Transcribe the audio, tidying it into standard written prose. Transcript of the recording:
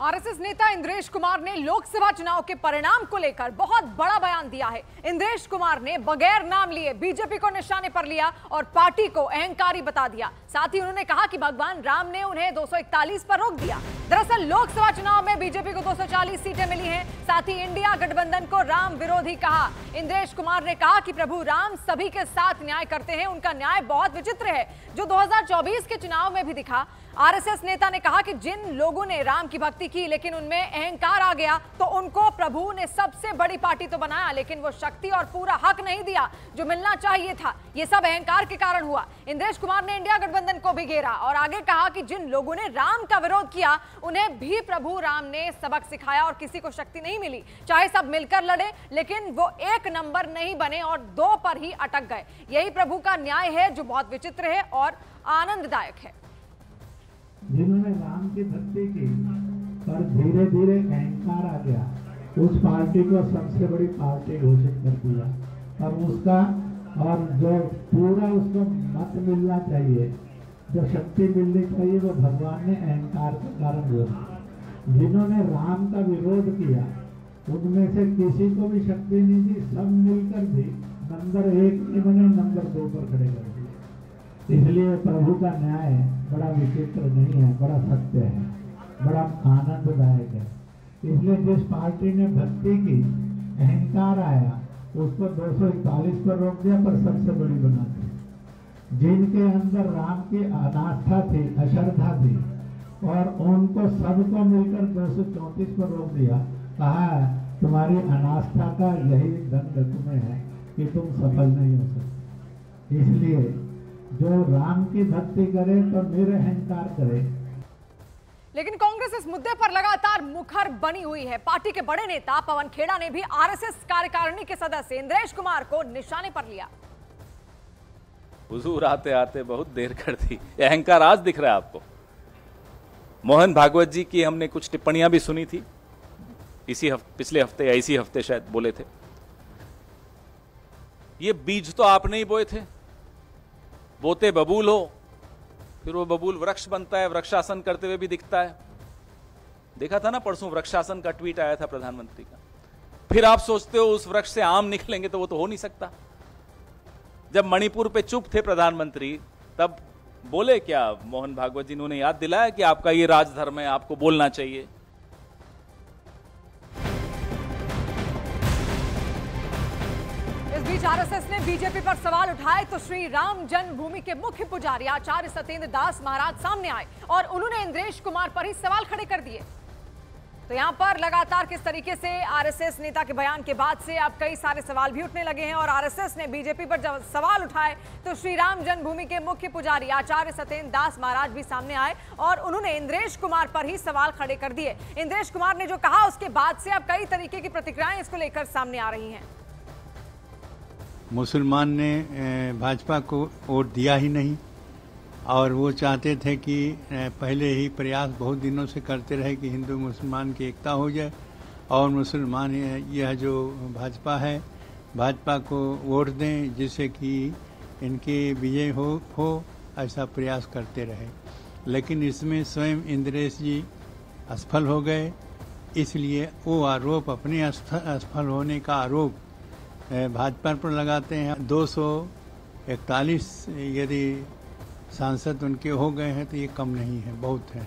RSS नेता इंद्रेश कुमार ने लोकसभा चुनाव के परिणाम को लेकर बहुत बड़ा बयान दिया है। इंद्रेश कुमार ने बगैर नाम लिए बीजेपी को निशाने पर लिया और पार्टी को अहंकारी बता दिया। साथ ही उन्होंने कहा कि भगवान राम ने उन्हें 241 पर रोक दिया। दरअसल लोकसभा चुनाव में बीजेपी को 240 सीटें मिली हैं। साथ ही इंडिया गठबंधन को राम विरोधी कहा। इंद्रेश कुमार ने कहा कि प्रभु राम सभी के साथ न्याय करते हैं, उनका न्याय बहुत विचित्र है, जो 2024 के चुनाव में भी दिखा। आरएसएस नेता ने कहा कि जिन लोगों ने राम की भक्ति की लेकिन उनमें अहंकार आ गया तो उनको प्रभु ने सबसे बड़ी पार्टी तो बनाया लेकिन वो शक्ति और पूरा हक नहीं दिया जो मिलना चाहिए था। ये सब अहंकार के कारण हुआ। इंद्रेश कुमार ने इंडिया गठबंधन को भी घेरा और आगे कहा कि जिन लोगों ने राम का विरोध किया उन्हें भी प्रभु राम ने सबक सिखाया और किसी को शक्ति नहीं मिली। चाहे सब मिलकर लड़े लेकिन वो एक नंबर नहीं बने और 2 पर ही अटक गए। यही प्रभु का न्याय है जो बहुत विचित्र है और आनंददायक है। जिन्होंने राम की भक्ति की पर धीरे धीरे अहंकार आ गया, उस पार्टी को सबसे बड़ी पार्टी घोषित कर दिया और उसका और जो पूरा उसको मत मिलना चाहिए, जो शक्ति मिलनी चाहिए, वो भगवान ने अहंकार के कारण हुआ। जिन्होंने राम का विरोध किया उनमें से किसी को भी शक्ति नहीं दी, सब मिलकर भी नंबर 1 नहीं बने, नंबर 2 पर खड़े कर दिए। इसलिए प्रभु का न्याय बड़ा विचित्र नहीं है, बड़ा सत्य है, बड़ा आनंददायक है। इसलिए जिस पार्टी ने भक्ति की, अहंकार आया, उसको 241 पर रोक दिया पर सबसे बड़ी बना दी। जिनके अंदर राम की अनास्था थी, अश्रद्धा थी और उनको सबको मिलकर 234 पर रोक दिया। कहा तुम्हारी अनास्था का यही दंड तुम्हें है कि तुम सफल नहीं हो सकते। इसलिए जो राम की भक्ति करे तो निरअहंकार करे। लेकिन कांग्रेस इस मुद्दे पर लगातार मुखर बनी हुई है। पार्टी के बड़े नेता पवन खेड़ा ने भी आरएसएस कार्यकारिणी के सदस्य इंद्रेश कुमार को निशाने पर लिया। हुजूर आते आते बहुत देर कर दी। अहंकार आज दिख रहा है आपको। मोहन भागवत जी की हमने कुछ टिप्पणियां भी सुनी थी पिछले हफ्ते या इसी हफ्ते शायद बोले थे। ये बीज तो आपने ही बोए थे। बोते बबूल हो, फिर वो बबूल वृक्ष बनता है, वृक्षासन करते हुए भी दिखता है। देखा था ना परसों वृक्षासन का ट्वीट आया था प्रधानमंत्री का। फिर आप सोचते हो उस वृक्ष से आम निकलेंगे, तो वो तो हो नहीं सकता। जब मणिपुर पे चुप थे प्रधानमंत्री तब बोले क्या मोहन भागवत जी? ने याद दिलाया कि आपका ये राजधर्म है, आपको बोलना चाहिए। आरएसएस ने बीजेपी पर सवाल उठाए तो श्री राम जन्मभूमि के मुख्य पुजारी आचार्य सत्येंद्र दास महाराज सामने आए और उन्होंने इंद्रेश कुमार पर ही सवाल खड़े कर दिए। तो यहां पर लगातार किस तरीके से आरएसएस नेता के बयान के बाद से अब कई सारे सवाल भी उठने लगे हैं और आरएसएस ने बीजेपी पर जब सवाल उठाए तो श्री राम जन्मभूमि के मुख्य पुजारी आचार्य सत्येंद्र दास महाराज भी सामने आए और उन्होंने इंद्रेश कुमार पर ही सवाल खड़े कर दिए। इंद्रेश कुमार ने जो कहा उसके बाद से अब कई तरीके की प्रतिक्रियाएं इसको लेकर सामने आ रही हैं। मुसलमान ने भाजपा को वोट दिया ही नहीं और वो चाहते थे कि पहले ही प्रयास बहुत दिनों से करते रहे कि हिंदू मुसलमान की एकता हो जाए और मुसलमान यह जो भाजपा है, भाजपा को वोट दें जिससे कि इनकी विजय हो ऐसा प्रयास करते रहे। लेकिन इसमें स्वयं इंद्रेश जी असफल हो गए। इसलिए वो आरोप, अपने असफल होने का आरोप भाजपा पर लगाते हैं। 241 यदि सांसद उनके हो गए हैं तो ये कम नहीं है, बहुत है।